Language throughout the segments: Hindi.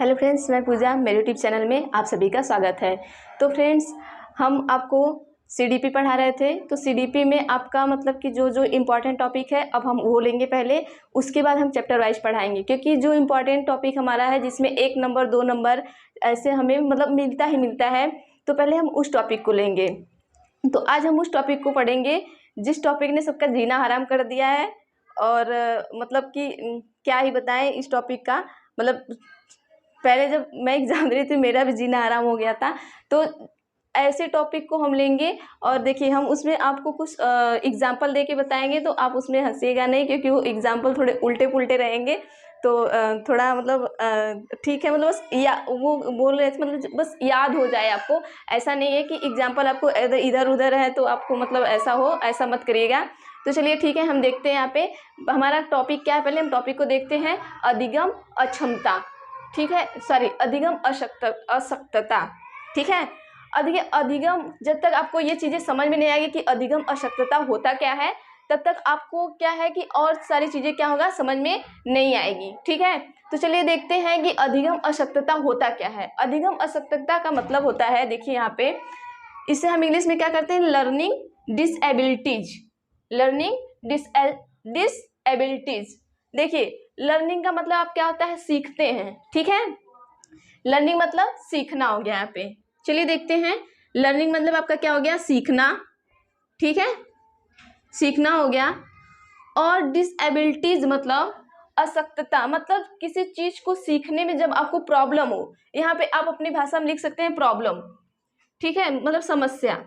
हेलो फ्रेंड्स, मैं पूजा, मेरे यूट्यूब चैनल में आप सभी का स्वागत है। तो फ्रेंड्स, हम आपको सीडीपी पढ़ा रहे थे। तो सीडीपी में आपका मतलब कि जो जो इम्पॉर्टेंट टॉपिक है अब हम वो लेंगे पहले, उसके बाद हम चैप्टर वाइज पढ़ाएंगे, क्योंकि जो इम्पॉर्टेंट टॉपिक हमारा है जिसमें 1 नंबर 2 नंबर ऐसे हमें मतलब मिलता ही मिलता है, तो पहले हम उस टॉपिक को लेंगे। तो आज हम उस टॉपिक को पढ़ेंगे जिस टॉपिक ने सबका जीना हराम कर दिया है। और मतलब कि क्या ही बताएं इस टॉपिक का। मतलब पहले जब मैं एग्ज़ाम दे रही थी मेरा भी जीना आराम हो गया था। तो ऐसे टॉपिक को हम लेंगे और देखिए हम उसमें आपको कुछ एग्जाम्पल दे के बताएंगे, तो आप उसमें हंसीएगा नहीं, क्योंकि वो एग्जाम्पल थोड़े उल्टे पुल्टे रहेंगे। तो थोड़ा मतलब ठीक है, मतलब बस या वो बोल रहे थे मतलब बस याद हो जाए आपको। ऐसा नहीं है कि एग्जाम्पल आपको इधर उधर है तो आपको मतलब ऐसा हो, ऐसा मत करिएगा। तो चलिए ठीक है, हम देखते हैं यहाँ पे हमारा टॉपिक क्या है। पहले हम टॉपिक को देखते हैं, अधिगम अक्षमता। ठीक है, सॉरी, अधिगम अशक्तता। ठीक है, अधिगम, जब तक आपको ये चीज़ें समझ में नहीं आएगी कि अधिगम अशक्तता होता क्या है, तब तक आपको क्या है कि और सारी चीज़ें क्या होगा समझ में नहीं आएगी। ठीक है, तो चलिए देखते हैं कि अधिगम अशक्तता होता क्या है। अधिगम अशक्तता का मतलब होता है, देखिए यहाँ पे, इसे हम इंग्लिश में क्या करते हैं, लर्निंग डिसएबिलिटीज। लर्निंग डिसएबिलिटीज। देखिए लर्निंग का मतलब आप क्या होता है, सीखते हैं। ठीक है, लर्निंग मतलब सीखना हो गया यहाँ पे। चलिए देखते हैं, लर्निंग मतलब आपका क्या हो गया, सीखना। ठीक है, सीखना हो गया। और डिसएबिलिटीज मतलब अशक्तता, मतलब किसी चीज को सीखने में जब आपको प्रॉब्लम हो। यहाँ पे आप अपनी भाषा में लिख सकते हैं प्रॉब्लम। ठीक है, मतलब समस्या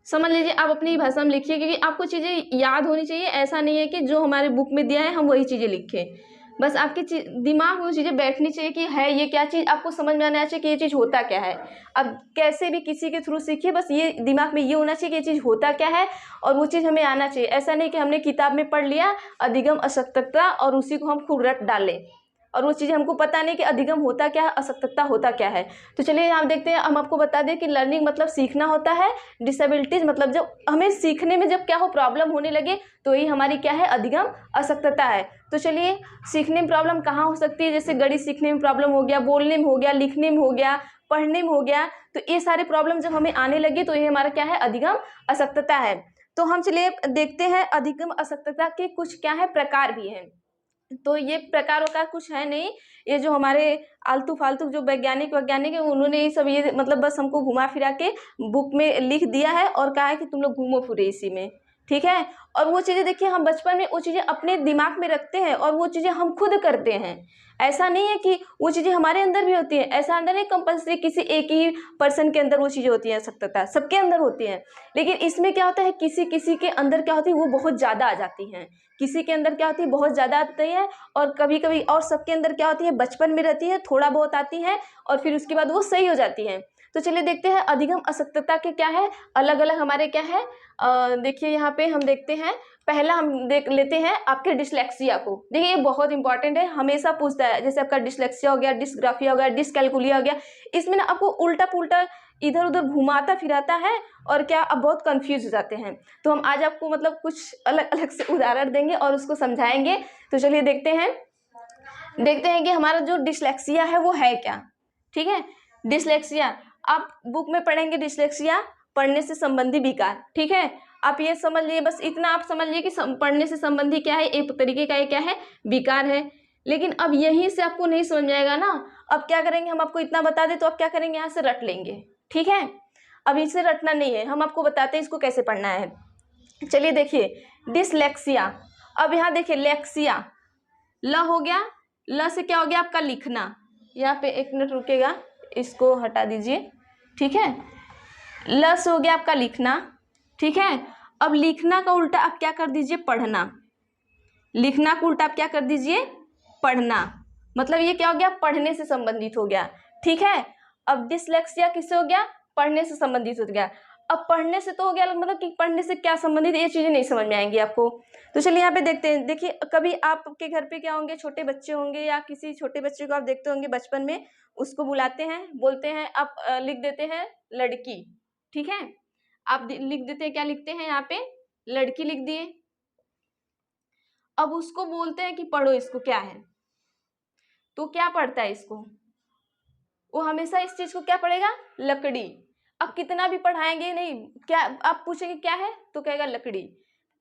समझ लीजिए, आप अपनी भाषा में लिखिए, क्योंकि आपको चीज़ें याद होनी चाहिए। ऐसा नहीं है कि जो हमारे बुक में दिया है हम वही चीज़ें लिखें। बस आपके दिमाग में वो चीज़ें बैठनी चाहिए कि है ये क्या चीज़, आपको समझ में आना चाहिए कि ये चीज़ होता क्या है। अब कैसे भी किसी के थ्रू सीखिए, बस ये दिमाग में ये होना चाहिए कि ये चीज़ होता क्या है, और वो चीज़ हमें आना चाहिए। ऐसा नहीं कि हमने किताब में पढ़ लिया अधिगम अशक्तता और उसी को हम खूब रट डालें, और वो चीज़ें हमको पता नहीं कि अधिगम होता क्या है, अशक्तता होता क्या है। तो चलिए आप देखते हैं, हम आपको बता दें कि लर्निंग मतलब सीखना होता है। डिसेबिलिटीज मतलब जब हमें सीखने में जब क्या हो, प्रॉब्लम होने लगे, तो ये हमारी क्या है, अधिगम अशक्तता है। तो चलिए, सीखने में प्रॉब्लम कहाँ हो सकती है, जैसे गणित सीखने में प्रॉब्लम हो गया, बोलने में हो गया, लिखने में हो गया, पढ़ने में हो गया। तो ये सारे प्रॉब्लम जब हमें आने लगे तो ये हमारा क्या है, अधिगम अशक्तता है। तो हम चलिए देखते हैं, अधिगम अशक्तता के कुछ क्या है, प्रकार भी हैं। तो ये प्रकारों का कुछ है नहीं, ये जो हमारे आलतू फालतू जो वैज्ञानिक है, उन्होंने ये सब ये मतलब बस हमको घुमा फिरा के बुक में लिख दिया है और कहा है कि तुम लोग घूमो फिरे इसी में। ठीक है, और वो चीज़ें देखिए, हम बचपन में वो चीज़ें अपने दिमाग में रखते हैं और वो चीज़ें हम खुद करते हैं। ऐसा नहीं है कि वो चीज़ें हमारे अंदर भी होती हैं, ऐसा अंदर नहीं कंपल्सरी किसी एक ही पर्सन के अंदर वो चीज़ें होती हैं, सकता सबके अंदर होती हैं। लेकिन इसमें क्या होता है, किसी किसी के अंदर क्या होती है, वो बहुत ज़्यादा आ जाती हैं। किसी के अंदर क्या होती है, बहुत ज़्यादा आती है, और कभी कभी और सबके अंदर क्या होती है, बचपन में रहती है, थोड़ा बहुत आती है, और फिर उसके बाद वो सही हो जाती है। तो चलिए देखते हैं, अधिगम अशक्तता के क्या है, अलग अलग हमारे क्या है। देखिए यहाँ पे हम देखते हैं, पहला हम देख लेते हैं आपके डिसलेक्सिया को। देखिए ये बहुत इंपॉर्टेंट है, हमेशा पूछता है, जैसे आपका डिसलेक्सिया हो गया, डिसग्राफिया हो गया, डिसकैलकुलिया हो गया। इसमें ना आपको उल्टा पुल्टा इधर उधर घुमाता फिराता है, और क्या आप बहुत कंफ्यूज हो जाते हैं। तो हम आज आपको मतलब कुछ अलग अलग से उदाहरण देंगे और उसको समझाएंगे। तो चलिए देखते हैं कि हमारा जो डिसलेक्सिया है वो है क्या। ठीक है, डिसलेक्सिया आप बुक में पढ़ेंगे, डिसलेक्सिया पढ़ने से संबंधी विकार। ठीक है, आप ये समझ लिए, बस इतना आप समझ लिए कि पढ़ने से संबंधी क्या है, एक तरीके का ये क्या है, विकार है। लेकिन अब यहीं से आपको नहीं समझ में आएगा ना। अब क्या करेंगे, हम आपको इतना बता दें तो आप क्या करेंगे, यहाँ से रट लेंगे। ठीक है, अब इसे रटना नहीं है, हम आपको बताते हैं इसको कैसे पढ़ना है। चलिए देखिए, डिसलेक्सिया। अब यहाँ देखिए, लेक्सिया ल हो गया, ल से क्या हो गया आपका, लिखना। यहाँ पे 1 मिनट रुकेगा, इसको हटा दीजिए। ठीक है, ल से हो गया आपका लिखना। ठीक है, अब लिखना का उल्टा आप क्या कर दीजिए, पढ़ना। लिखना का उल्टा आप क्या कर दीजिए, पढ़ना। मतलब ये क्या हो गया, पढ़ने से संबंधित हो गया। ठीक है, अब डिसलेक्सिया किससे हो गया, पढ़ने से संबंधित हो गया। अब पढ़ने से तो हो गया, मतलब कि पढ़ने से क्या संबंधित, ये चीजें नहीं समझ में आएंगी आपको। तो चलिए यहाँ पे देखते हैं। देखिए कभी आपके घर पे क्या होंगे, छोटे बच्चे होंगे, या किसी छोटे बच्चे को आप देखते होंगे बचपन में, उसको बुलाते हैं, बोलते हैं, आप लिख देते हैं लड़की। ठीक है, आप लिख देते हैं, क्या लिखते हैं यहाँ पे, लड़की लिख दिए। अब उसको बोलते हैं कि पढ़ो इसको, क्या है, तो क्या पढ़ता है इसको, वो हमेशा इस चीज को क्या पढ़ेगा, लकड़ी। अब कितना भी पढ़ाएंगे नहीं, क्या आप पूछेंगे क्या है तो कहेगा लकड़ी,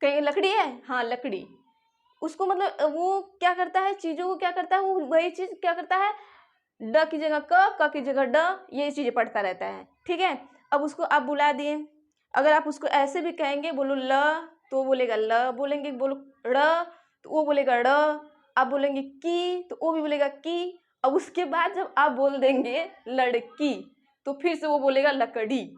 कहेंगे लकड़ी है, हाँ लकड़ी। उसको मतलब वो क्या करता है, चीजों को क्या करता है, वो वही चीज क्या करता है, ड की जगह क की जगह ड, ये चीजें पढ़ता रहता है। ठीक है, अब उसको आप बुला दिए, अगर आप उसको ऐसे भी कहेंगे, बोलो ल तो वो बोलेगा ल, बोलेंगे बोलो ड़ तो वो बोलेगा ड़, आप बोलेंगे की तो वो भी बोलेगा की। अब उसके बाद जब आप बोल देंगे लड़की तो फिर से वो बोलेगा लकड़ी,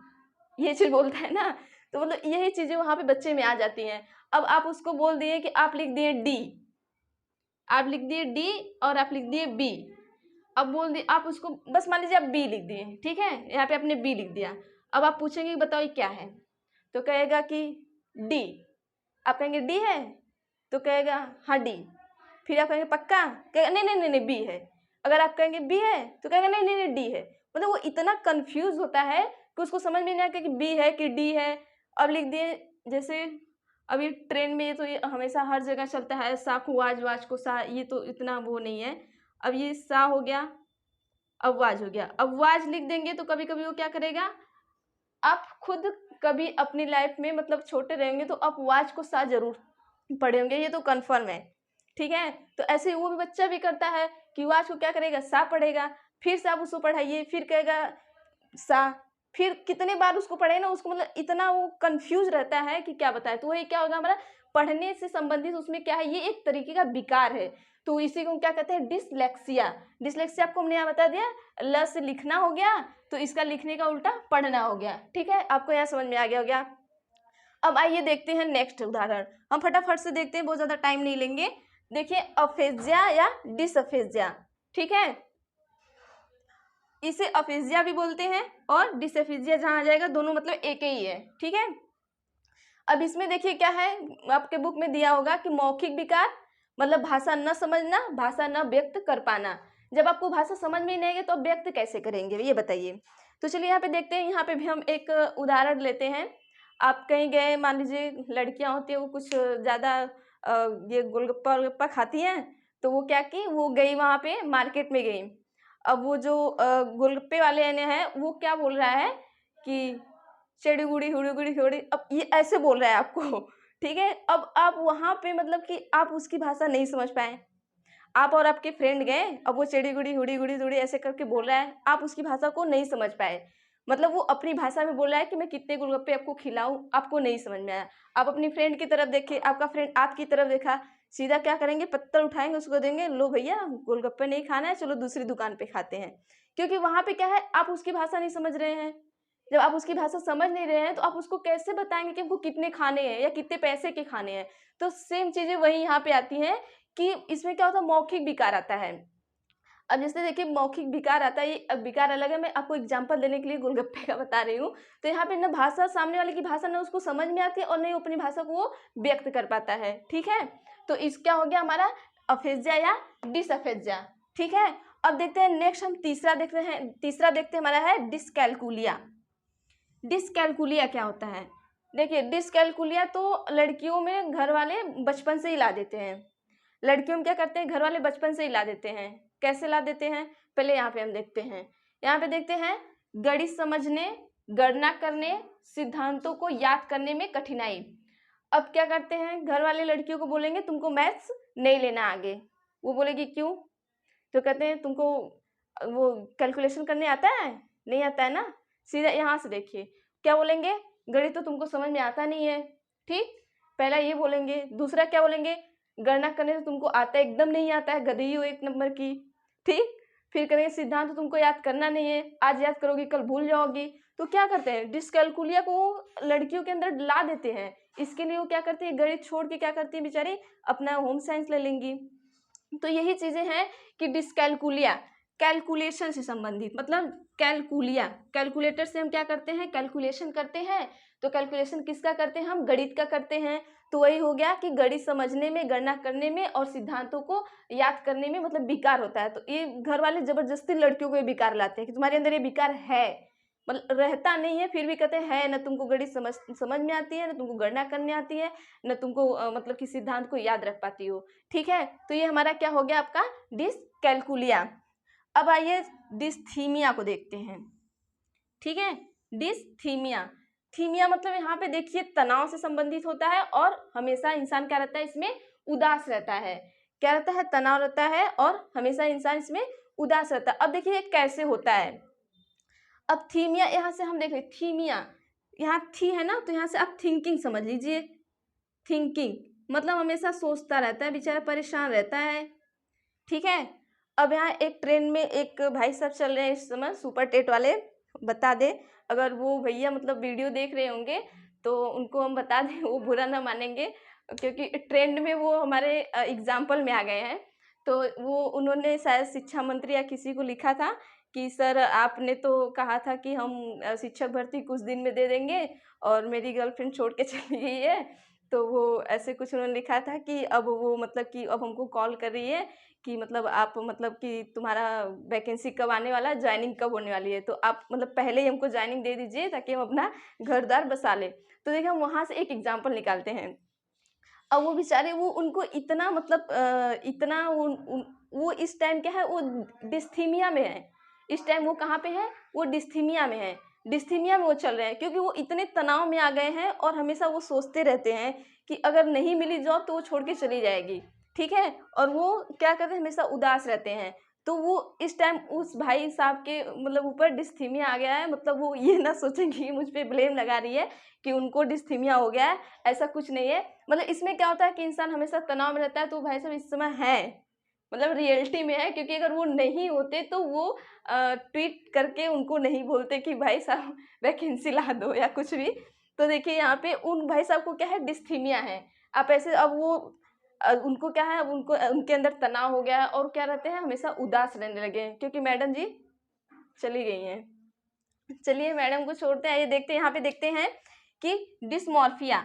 ये चीज बोलता है ना। तो मतलब यही चीजें वहां पे बच्चे में आ जाती हैं। अब आप उसको बोल दिए कि आप लिख दिए डी, आप लिख दिए डी और आप लिख दिए बी। अब बोल दिए आप उसको, बस मान लीजिए आप बी लिख दिए, ठीक है, यहाँ पे आपने बी लिख दिया। अब आप पूछेंगे कि बताओ ये क्या है, तो कहेगा कि डी। आप कहेंगे डी है तो कहेगा हाँ डी। फिर आप कहेंगे पक्का, कहेगा नहीं नहीं नहीं नहीं बी है। अगर आप कहेंगे बी है तो कहेगा नहीं नहीं नहीं डी है। मतलब वो इतना कंफ्यूज होता है कि उसको समझ में नहीं आता कि बी है कि डी है। अब लिख दिए, जैसे अभी ट्रेन में तो ये हमेशा हर जगह चलता है, सा को वाज, वाज को सा, ये तो इतना वो नहीं है। अब ये सा हो गया, अब वाज हो गया। अब वाज लिख देंगे तो कभी कभी वो क्या करेगा, आप खुद कभी अपनी लाइफ में मतलब छोटे रहेंगे तो आप वाज को सा जरूर पढ़े होंगे, ये तो कन्फर्म है। ठीक है, तो ऐसे वो भी बच्चा भी करता है कि वाज को क्या करेगा, सा पढ़ेगा, फिर से आप उसको पढ़ाइए, फिर कहेगा सा, फिर कितने बार उसको पढ़े ना, उसको मतलब इतना वो कंफ्यूज रहता है कि क्या बताए। तो वही क्या होगा, हमारा पढ़ने से संबंधित उसमें क्या है, ये एक तरीके का विकार है। तो इसी को क्या कहते हैं, डिसलेक्सिया। डिसलेक्सिया आपको हमने यहाँ बता दिया, ल से लिखना हो गया तो इसका लिखने का उल्टा पढ़ना हो गया। ठीक है, आपको यहाँ समझ में आ गया हो गया। अब आइए देखते हैं नेक्स्ट उदाहरण, हम फटाफट से देखते हैं, बहुत ज्यादा टाइम नहीं लेंगे। देखिए अफेजिया या डिसअफेजिया। ठीक है, इसे अफेजिया भी बोलते हैं और डिसअफेजिया जहां आ जाएगा, दोनों मतलब एक ही है। ठीक है, अब इसमें देखिए क्या है, आपके बुक में दिया होगा कि मौखिक विकार मतलब भाषा न समझना, भाषा न व्यक्त कर पाना। जब आपको भाषा समझ में नहीं आएगी तो आप व्यक्त कैसे करेंगे, ये बताइए। तो चलिए यहाँ पे देखते हैं, यहाँ पे भी हम एक उदाहरण लेते हैं। आप कहीं गए, मान लीजिए लड़कियां होती है वो कुछ ज़्यादा ये गोलगप्पा वोलगप्पा खाती हैं, तो वो क्या की, वो गई वहाँ पे मार्केट में गई। अब वो जो गोलगप्पे वाले ने है वो क्या बोल रहा है कि चेड़ी गुड़ी हुड़ी गुड़ी हुड़ी, अब ये ऐसे बोल रहा है आपको। ठीक है, अब आप वहाँ पे मतलब कि आप उसकी भाषा नहीं समझ पाए, आप और आपके फ्रेंड गए, अब वो चेड़ी गुड़ी हुड़ी गुड़ी हुड़ी ऐसे करके बोल रहा है, आप उसकी भाषा को नहीं समझ पाए। मतलब वो अपनी भाषा में बोल रहा है कि मैं कितने गोलगप्पे आपको खिलाऊं, आपको नहीं समझ में आया। आप अपनी फ्रेंड की तरफ देखे, आपका फ्रेंड आपकी तरफ देखा, सीधा क्या करेंगे, पत्थर उठाएंगे, उसको देंगे, लो भैया गोलगप्पे नहीं खाना है, चलो दूसरी दुकान पे खाते हैं। क्योंकि वहां पे क्या है, आप उसकी भाषा नहीं समझ रहे हैं। जब आप उसकी भाषा समझ नहीं रहे हैं तो आप उसको कैसे बताएंगे कि हमको कितने खाने हैं या कितने पैसे के खाने हैं। तो सेम चीजें वही यहाँ पे आती हैं कि इसमें क्या होता है, मौखिक विकार आता है। अब जैसे देखिए मौखिक विकार आता है, ये विकार अलग है, मैं आपको एग्जांपल देने के लिए गोलगप्पे का बता रही हूँ। तो यहाँ पे न भाषा, सामने वाले की भाषा न उसको समझ में आती है और न ही अपनी भाषा को वो व्यक्त कर पाता है। ठीक है, तो इस क्या हो गया हमारा, अफेजिया या डिसअफेजिया। ठीक है, अब देखते हैं नेक्स्ट, हम तीसरा देखते हैं, तीसरा देखते हैं हमारा है डिसकैलकुलिया। डिसकैलकुलिया क्या होता है, देखिए डिसकैलकुलिया तो लड़कियों में घर वाले बचपन से ही ला देते हैं। लड़कियों में क्या करते हैं, घर वाले बचपन से ही ला देते हैं। कैसे ला देते हैं, पहले यहाँ पे हम देखते हैं, यहाँ पे देखते हैं गणित समझने, गणना करने, सिद्धांतों को याद करने में कठिनाई। अब क्या करते हैं, घर वाले लड़कियों को बोलेंगे तुमको मैथ्स नहीं लेना आगे, वो बोलेगी क्यों, तो कहते हैं तुमको वो कैलकुलेशन करने आता है, नहीं आता है ना। सीधा यहाँ से देखिए क्या बोलेंगे, गणित तो तुमको समझ में आता नहीं है। ठीक, पहला ये बोलेंगे। दूसरा क्या बोलेंगे, गणना करने तो तुमको आता है, एकदम नहीं आता है, गधई हो एक नंबर की। ठीक, फिर करेंगे सिद्धांत तो तुमको याद करना नहीं है, आज याद करोगी कल भूल जाओगी। तो क्या करते हैं, डिसकैलकुलिया को लड़कियों के अंदर ला देते हैं। इसके लिए वो क्या करती है, गणित छोड़ के क्या करती है बेचारी, अपना होम साइंस ले लेंगी। तो यही चीजें हैं कि डिसकैलकुलिया कैलकुलेशन से संबंधित, मतलब कैलकुलिया, कैलकुलेटर से हम क्या करते हैं, कैलकुलेशन करते हैं। तो कैलकुलेशन किसका करते हैं, हम गणित का करते हैं। तो वही हो गया कि गणित समझने में, गणना करने में और सिद्धांतों को याद करने में मतलब विकार होता है। तो ये घर वाले जबरदस्ती लड़कियों को ये विकार लाते हैं कि तुम्हारे अंदर ये विकार है, मतलब रहता नहीं है फिर भी कहते हैं न तुमको गणित समझ में आती है, न तुमको गणना करने आती है, न तुमको मतलब कि सिद्धांत को याद रख पाती हो। ठीक है, तो ये हमारा क्या हो गया आपका डिसकैलकुलिया। अब आइए डिस्थीमिया को देखते हैं। ठीक है, डिस्थीमिया, थीमिया मतलब यहाँ पे देखिए तनाव से संबंधित होता है और हमेशा इंसान क्या रहता है इसमें, उदास रहता है। क्या रहता है, तनाव रहता है और हमेशा इंसान इसमें उदास रहता है। अब देखिए कैसे होता है। अब थीमिया यहाँ से हम देखें, थीमिया यहाँ थी है ना, तो यहाँ से आप थिंकिंग समझ लीजिए। थिंकिंग मतलब हमेशा सोचता रहता है, बेचारा परेशान रहता है। ठीक है, अब यहाँ एक ट्रेन में एक भाई साहब चल रहे हैं इस समय, सुपर टेट वाले, बता दें अगर वो भैया मतलब वीडियो देख रहे होंगे तो उनको हम बता दें, वो बुरा ना मानेंगे क्योंकि ट्रेंड में वो हमारे एग्जाम्पल में आ गए हैं। तो वो उन्होंने शायद शिक्षा मंत्री या किसी को लिखा था कि सर आपने तो कहा था कि हम शिक्षक भर्ती कुछ दिन में दे देंगे और मेरी गर्लफ्रेंड छोड़ के चली गई है। तो वो ऐसे कुछ उन्होंने लिखा था कि अब वो मतलब कि अब हमको कॉल कर रही है कि मतलब आप मतलब कि तुम्हारा वैकेंसी कब आने वाला है, ज्वाइनिंग कब होने वाली है, तो आप मतलब पहले ही हमको ज्वाइनिंग दे दीजिए ताकि हम अपना घर द्वार बसा लें। तो देखिए हम वहाँ से एक एग्जाम्पल निकालते हैं। अब वो बेचारे वो उनको इतना मतलब इतना वो इस टाइम क्या है, वो डिस्थीमिया में है। इस टाइम वो कहाँ पे है, वो डिस्थीमिया में है। डिस्थीमिया में वो चल रहे हैं क्योंकि वो इतने तनाव में आ गए हैं और हमेशा वो सोचते रहते हैं कि अगर नहीं मिली जॉब तो वो छोड़ के चली जाएगी। ठीक है, और वो क्या करते हैं, हमेशा उदास रहते हैं। तो वो इस टाइम उस भाई साहब के मतलब ऊपर डिस्थीमिया आ गया है। मतलब वो ये ना सोचेंगे कि मुझ पे ब्लेम लगा रही है कि उनको डिस्थीमिया हो गया है, ऐसा कुछ नहीं है। मतलब इसमें क्या होता है कि इंसान हमेशा तनाव में रहता है, तो भाई साहब इस समय है मतलब रियलिटी में है, क्योंकि अगर वो नहीं होते तो वो ट्वीट करके उनको नहीं बोलते कि भाई साहब वैकेंसी ला दो या कुछ भी। तो देखिए यहाँ पे उन भाई साहब को क्या है, डिस्थीमिया है। आप ऐसे अब वो उनको क्या है, अब उनको उनके अंदर तनाव हो गया है और क्या रहते हैं, हमेशा उदास रहने लगे हैं क्योंकि मैडम जी चली गई हैं। चलिए मैडम को छोड़ते हैं, ये देखते हैं यहाँ पे देखते हैं कि डिसमॉर्फिया,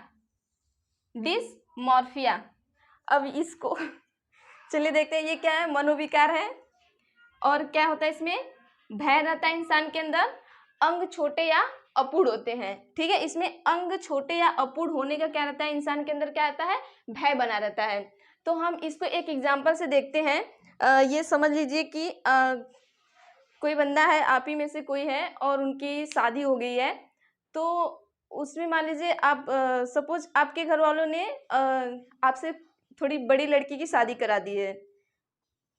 डिसमॉर्फिया। अब इसको चलिए देखते हैं ये क्या है, मनोविकार है। और क्या होता है इसमें, भय रहता है इंसान के अंदर, अंग छोटे या अपूर्ण होते हैं। ठीक है, इसमें अंग छोटे या अपूर्ण होने का क्या रहता है, इंसान के अंदर क्या रहता है, भय बना रहता है। तो हम इसको एक एग्जाम्पल से देखते हैं। ये समझ लीजिए कि कोई बंदा है, आप ही में से कोई है और उनकी शादी हो गई है। तो उसमें मान लीजिए आप सपोज आपके घर वालों ने आपसे थोड़ी बड़ी लड़की की शादी करा दी है।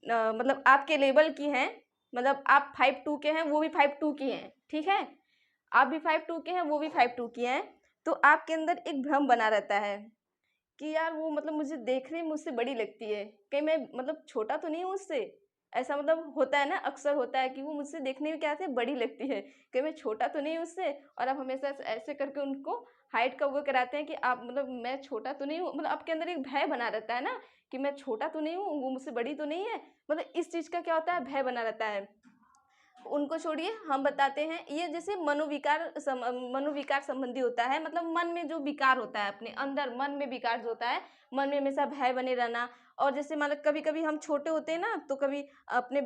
मतलब आपके लेवल की हैं, मतलब आप 5'2" के हैं, वो भी 5'2" की हैं। ठीक है, आप भी 5'2" के हैं, वो भी 5'2" की हैं। तो आपके अंदर एक भ्रम बना रहता है कि यार वो मतलब मुझे देखने में मुझसे बड़ी लगती है, कहीं मैं मतलब छोटा तो नहीं हूँ उससे। ऐसा मतलब होता है ना, अक्सर होता है कि वो मुझसे देखने में क्या थे, बड़ी लगती है, कहीं मैं छोटा तो नहीं हूँ उससे। और आप हमेशा ऐसे करके उनको हाइट का वो कराते हैं कि आप मतलब मैं छोटा तो नहीं हूँ। मतलब आपके अंदर एक भय बना रहता है ना कि मैं छोटा तो नहीं हूँ, वो मुझसे बड़ी तो नहीं है। मतलब इस चीज़ का क्या होता है, भय बना रहता है। उनको छोड़िए, हम बताते हैं। ये जैसे मनोविकार संबंधी होता है। मतलब मन में जो विकार होता है, अपने अंदर मन में विकार जो होता है, मन में हमेशा भय बने रहना। और जैसे मतलब कभी कभी हम छोटे होते हैं ना, तो कभी अपने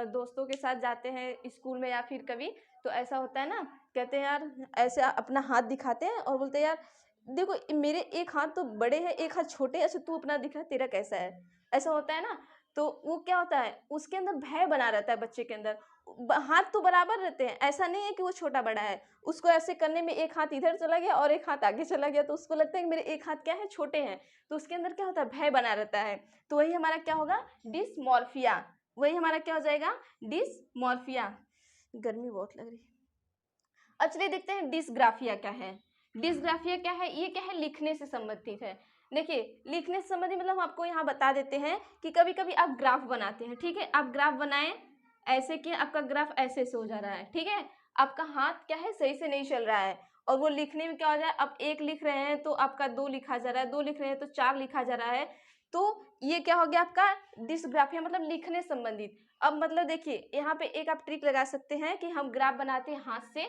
दोस्तों के साथ जाते हैं स्कूल में या फिर कभी, तो ऐसा होता है ना, कहते हैं यार, ऐसे अपना हाथ दिखाते हैं और बोलते हैं यार देखो मेरे एक हाथ तो बड़े हैं, एक हाथ छोटे हैं, अच्छा तू अपना दिखा तेरा कैसा है। ऐसा होता है ना। तो वो क्या होता है, उसके अंदर भय बना रहता है बच्चे के अंदर। हाथ तो बराबर रहते हैं, ऐसा नहीं है कि वो छोटा बड़ा है। उसको ऐसे करने में एक हाथ इधर चला गया और एक हाथ आगे चला गया, तो उसको लगता है कि मेरे एक हाथ क्या है, छोटे हैं। तो उसके अंदर क्या होता है, भय बना रहता है। तो वही हमारा क्या होगा, डिसमॉर्फिया। वही हमारा क्या हो जाएगा, डिसमॉर्फिया। गर्मी बहुत लग रही है। अब चलिए देखते हैं डिसग्राफिया क्या है। डिसग्राफिया क्या है, ये क्या है, लिखने से संबंधित है। देखिए लिखने से संबंधित मतलब हम आपको यहाँ बता देते हैं कि कभी कभी आप ग्राफ बनाते हैं। ठीक है, आप ग्राफ बनाएं, ऐसे कि आपका ग्राफ ऐसे से हो जा रहा है। ठीक है, आपका हाथ क्या है, सही से नहीं चल रहा है और वो लिखने में क्या हो जाए, आप 1 लिख रहे हैं तो आपका 2 लिखा जा रहा है, 2 लिख रहे हैं तो 4 लिखा जा रहा है। तो ये क्या हो गया आपका डिसग्राफिया, मतलब लिखने संबंधित। अब मतलब देखिए यहाँ पे एक आप ट्रिक लगा सकते हैं कि हम ग्राफ बनाते हैं हाथ से।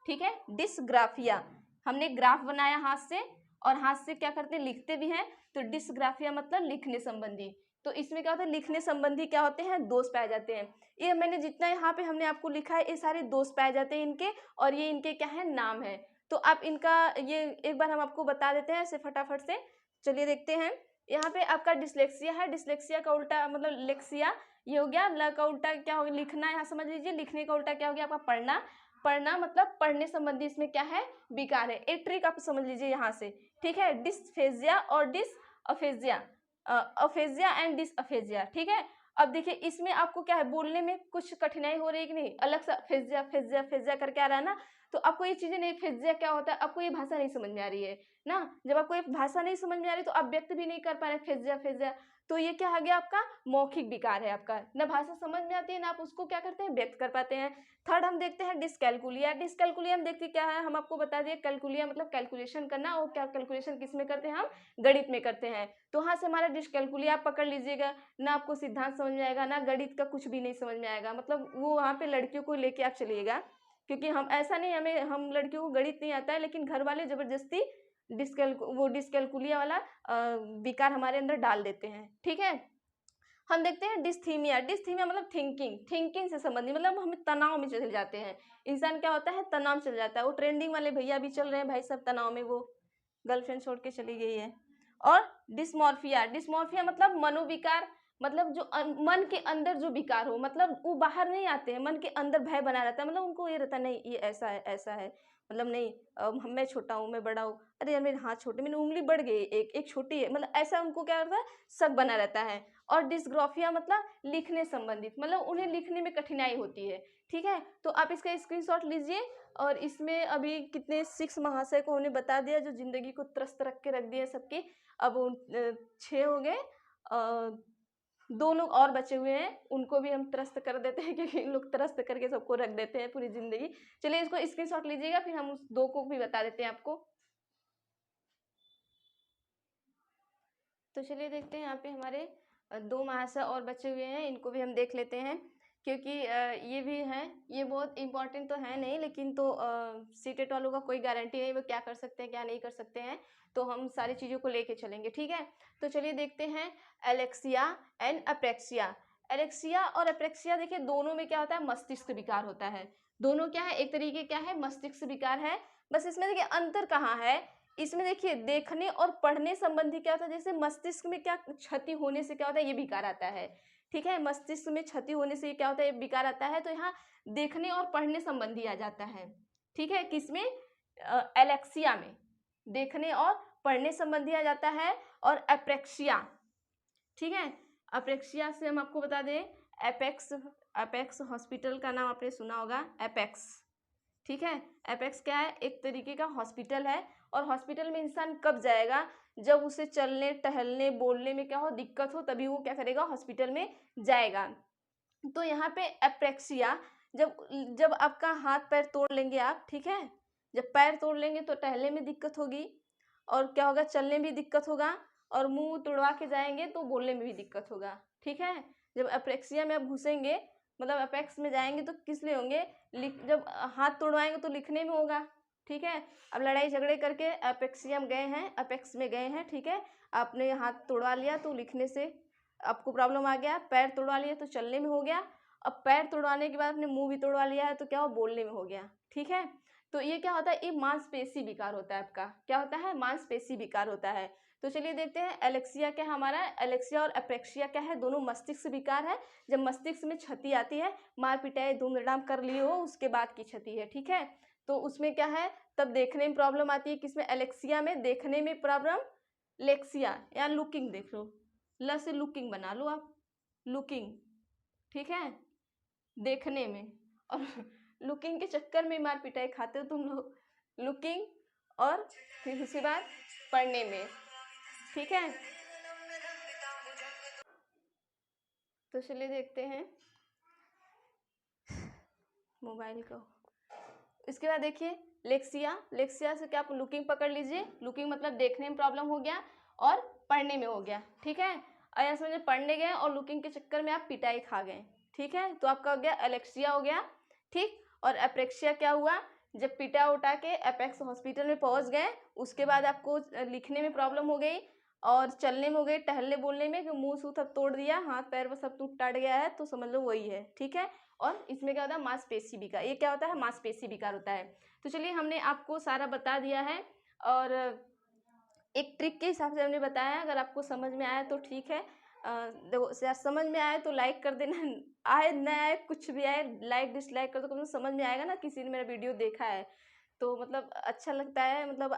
ठीक है, डिसग्राफिया, हमने ग्राफ बनाया हाथ से और हाथ से क्या करते हैं, लिखते भी हैं। तो डिसग्राफिया मतलब लिखने संबंधी। तो इसमें क्या होता है, लिखने संबंधी क्या होते हैं, दोष पाए जाते हैं। ये मैंने जितना यहाँ पे हमने आपको लिखा है, ये सारे दोष पाए जाते हैं इनके, और ये इनके क्या है, नाम है। तो आप इनका ये एक बार हम आपको बता देते हैं ऐसे फटाफट से। चलिए देखते हैं, यहाँ पे आपका डिसलेक्सिया है। डिसलेक्सिया का उल्टा मतलब लेक्सिया। ये हो गया। ल का उल्टा क्या हो गया, लिखना। यहाँ समझ लीजिए, लिखने का उल्टा क्या हो गया आपका पढ़ना। पढ़ना मतलब पढ़ने संबंधी इसमें क्या है, विकार है। एक ट्रिक आप समझ लीजिए यहाँ से, ठीक है। डिस्फेजिया और डिसअफेजिया, अफेजिया एंड डिसअफेजिया, ठीक है। अब देखिए इसमें आपको क्या है, बोलने में कुछ कठिनाई हो रही है कि नहीं, अलग से फेजिया फेजिया फेजिया करके आ रहा है ना, तो आपको ये चीजें नहीं, फेजिया क्या होता है, आपको ये भाषा नहीं समझ में आ रही है ना। जब आपको ये भाषा नहीं समझ में आ रही तो आप व्यक्त भी नहीं कर पा रहे फेजिया फेजिया, तो ये क्या आ गया आपका मौखिक विकार है आपका। ना भाषा समझ में आती है, ना आप उसको क्या करते हैं, व्यक्त कर पाते हैं। थर्ड हम देखते हैं डिसकैलकुलिया। डिसकैलकुलिया हम देखते क्या है, हम आपको बता दिए कैलकुलिया मतलब कैलकुलेशन करना, और क्या कैलकुलेशन किस में करते हैं, हम गणित में करते हैं। तो वहाँ से हमारा डिसकैलकुलिया आप पकड़ लीजिएगा, ना आपको सिद्धांत समझ में आएगा, ना गणित का कुछ भी नहीं समझ में आएगा। मतलब वो वहाँ पे लड़कियों को लेके आप चलिएगा, क्योंकि हम ऐसा नहीं, हम लड़कियों को गणित नहीं आता है, लेकिन घर वाले जबरदस्ती डिसकैलकुलिया वाला विकार हमारे अंदर डाल देते हैं, ठीक है। हम देखते हैं डिस्थीमिया। डिस्थीमिया मतलब थिंकिंग से संबंधित, मतलब हम तनाव में चले जाते हैं। इंसान क्या होता है, तनाव चल जाता है। वो ट्रेंडिंग वाले भैया भी चल रहे हैं भाई सब तनाव में, वो गर्लफ्रेंड छोड़ के चली गई है। और डिस्मॉर्फिया। डिस्मॉर्फिया मतलब मनोविकार, मतलब जो मन के अंदर जो विकार हो, मतलब वो बाहर नहीं आते हैं, मन के अंदर भय बना रहता है। मतलब उनको ये रहता है नहीं ये ऐसा है ऐसा है, मतलब नहीं मैं छोटा हूँ, मैं बड़ा हूँ, अरे यार मेरे हाथ छोटे, मेरी उंगली बढ़ गई, एक छोटी है, मतलब ऐसा उनको क्या रहता है, शक बना रहता है। और डिस्ग्राफिया मतलब लिखने संबंधित, मतलब उन्हें लिखने में कठिनाई होती है, ठीक है। तो आप इसका स्क्रीनशॉट लीजिए। और इसमें अभी कितने 6 महाशय को उन्हें बता दिया जो जिंदगी को त्रस्त रख के रख दिए सबके। अब 6 हो गए, 2 लोग और बचे हुए हैं, उनको भी हम त्रस्त कर देते हैं, क्योंकि इन लोग त्रस्त करके सबको रख देते हैं पूरी जिंदगी। चलिए इसको स्क्रीनशॉट लीजिएगा, फिर हम उस 2 को भी बता देते हैं आपको। तो चलिए देखते हैं, यहाँ पे हमारे 2 महाशय और बचे हुए हैं, इनको भी हम देख लेते हैं, क्योंकि ये भी हैं, ये बहुत इंपॉर्टेंट तो है नहीं, लेकिन तो सीटेट वालों का कोई गारंटी नहीं वो क्या कर सकते हैं क्या नहीं कर सकते हैं, तो हम सारी चीज़ों को लेके चलेंगे, ठीक है। तो चलिए देखते हैं एलेक्सिया एंड अप्रेक्सिया। एलेक्सिया और अप्रेक्सिया देखिए दोनों में क्या होता है, मस्तिष्क विकार होता है। दोनों क्या है, एक तरीके क्या है, मस्तिष्क विकार है। बस इसमें देखिए अंतर कहाँ है, इसमें देखिए देखने और पढ़ने संबंधी क्या होता है, जैसे मस्तिष्क में क्या क्षति होने से क्या होता है, ये विकार आता है, ठीक है। मस्तिष्क में क्षति होने से क्या होता है, ये विकार आता है। तो यहाँ देखने और पढ़ने संबंधी आ जाता है, ठीक है। किसमें, एलेक्सिया में देखने और पढ़ने संबंधी आ जाता है। और अप्रेक्सिया, ठीक है, अप्रेक्सिया से हम आपको बता दें, एपेक्स हॉस्पिटल का नाम आपने सुना होगा, एपेक्स, ठीक है। एपेक्स क्या है, एक तरीके का हॉस्पिटल है। और हॉस्पिटल में इंसान कब जाएगा, जब उसे चलने टहलने बोलने में क्या हो, दिक्कत हो, तभी वो क्या करेगा, हॉस्पिटल में जाएगा। तो यहाँ पे एप्रेक्सिया, जब आपका हाथ पैर तोड़ लेंगे आप, ठीक है, जब पैर तोड़ लेंगे तो टहलने में दिक्कत होगी, और क्या होगा, चलने में भी दिक्कत होगा, और मुंह तोड़वा के जाएंगे तो बोलने में भी दिक्कत होगा, ठीक है। जब एप्रेक्सिया में आप घुसेंगे, मतलब अपेक्स में जाएंगे तो किस लिए होंगे, जब हाथ तोड़वाएंगे तो लिखने में होगा, ठीक है। अब लड़ाई झगड़े करके अपेक्सिया में गए हैं, अपेक्स में गए हैं, ठीक है, आपने हाथ तोड़वा लिया तो लिखने से आपको प्रॉब्लम आ गया, पैर तोड़वा लिया तो चलने में हो गया, अब पैर तोड़वाने के बाद आपने मुंह भी तोड़वा लिया है तो क्या हो, बोलने में हो गया, ठीक है। तो ये क्या होता है, ये मांसपेशी विकार होता है आपका, क्या होता है, मांसपेशी विकार होता है। तो चलिए देखते हैं एलेक्सिया क्या है हमारा, एलेक्सिया और अप्रेक्सिया क्या है, दोनों मस्तिष्क विकार है। जब मस्तिष्क में क्षति आती है, मार पिटाई धूमधाम कर लिए हो उसके बाद की क्षति है, ठीक है। तो उसमें क्या है, तब देखने में प्रॉब्लम आती है, किसमें, एलेक्सिया में देखने में प्रॉब्लम, लेक्सिया या लुकिंग देख लो, ल से लुकिंग बना लो आप, लुकिंग, ठीक है, देखने में। और लुकिंग के चक्कर में मार पिटाई खाते हो तुम लोग, लुकिंग, और फिर उसके बाद पढ़ने में, ठीक है। तो चलिए देखते हैं मोबाइल को। इसके बाद देखिए लेक्सिया, लेक्सिया से क्या आप लुकिंग पकड़ लीजिए, लुकिंग मतलब देखने में प्रॉब्लम हो गया और पढ़ने में हो गया, ठीक है। और यहाँ समझिए पढ़ने गए और लुकिंग के चक्कर में आप पिटाई खा गए, ठीक है, तो आपका हो गया एलेक्सिया हो गया, ठीक। और अप्रेक्सिया क्या हुआ, जब पिटा उठा के अपेक्स हॉस्पिटल में पहुंच गए, उसके बाद आपको लिखने में प्रॉब्लम हो गई और चलने में हो गई, टहलने बोलने में, कि मुंह सूह सब तोड़ दिया, हाथ पैर वो सब टूट गया है, तो समझ लो वही है, ठीक है। और इसमें क्या होता है, मांसपेशी विकार, ये क्या होता है, मांसपेशी विकार होता है। तो चलिए हमने आपको सारा बता दिया है, और एक ट्रिक के हिसाब से हमने बताया, अगर आपको समझ में आया तो ठीक है, देखो शायद समझ में आए तो लाइक कर देना, आए न आए कुछ भी आए लाइक डिसलाइक कर दो, कम समझ में आएगा ना किसी ने मेरा वीडियो देखा है तो मतलब अच्छा लगता है। मतलब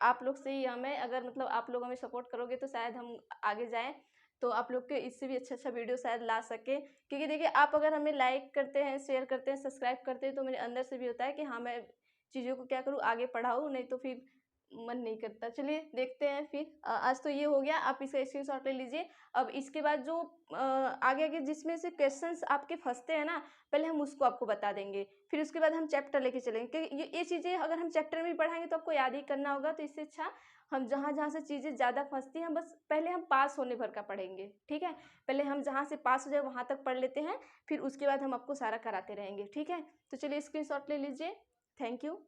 आप लोग से ही हमें, अगर मतलब आप लोग हमें सपोर्ट करोगे तो शायद हम आगे जाएँ, तो आप लोग के इससे भी अच्छा वीडियो शायद ला सके। क्योंकि देखिए आप अगर हमें लाइक करते हैं, शेयर करते हैं, सब्सक्राइब करते हैं तो मेरे अंदर से भी होता है कि हाँ मैं चीज़ों को क्या करूँ, आगे बढ़ाऊँ, नहीं तो फिर मन नहीं करता। चलिए देखते हैं फिर। आज तो ये हो गया, आप इसका स्क्रीनशॉट ले लीजिए। अब इसके बाद जो आगे आगे जिसमें से क्वेश्चंस आपके फंसते हैं ना, पहले हम उसको आपको बता देंगे, फिर उसके बाद हम चैप्टर लेके चलेंगे। क्योंकि ये चीज़ें अगर हम चैप्टर में भी पढ़ाएंगे तो आपको याद ही करना होगा, तो इससे अच्छा हम जहाँ जहाँ से चीज़ें ज़्यादा फंसती हैं बस पहले हम पास होने भर का पढ़ेंगे, ठीक है। पहले हम जहाँ से पास हो जाए वहाँ तक पढ़ लेते हैं, फिर उसके बाद हम आपको सारा कराते रहेंगे, ठीक है। तो चलिए स्क्रीनशॉट ले लीजिए। Thank you.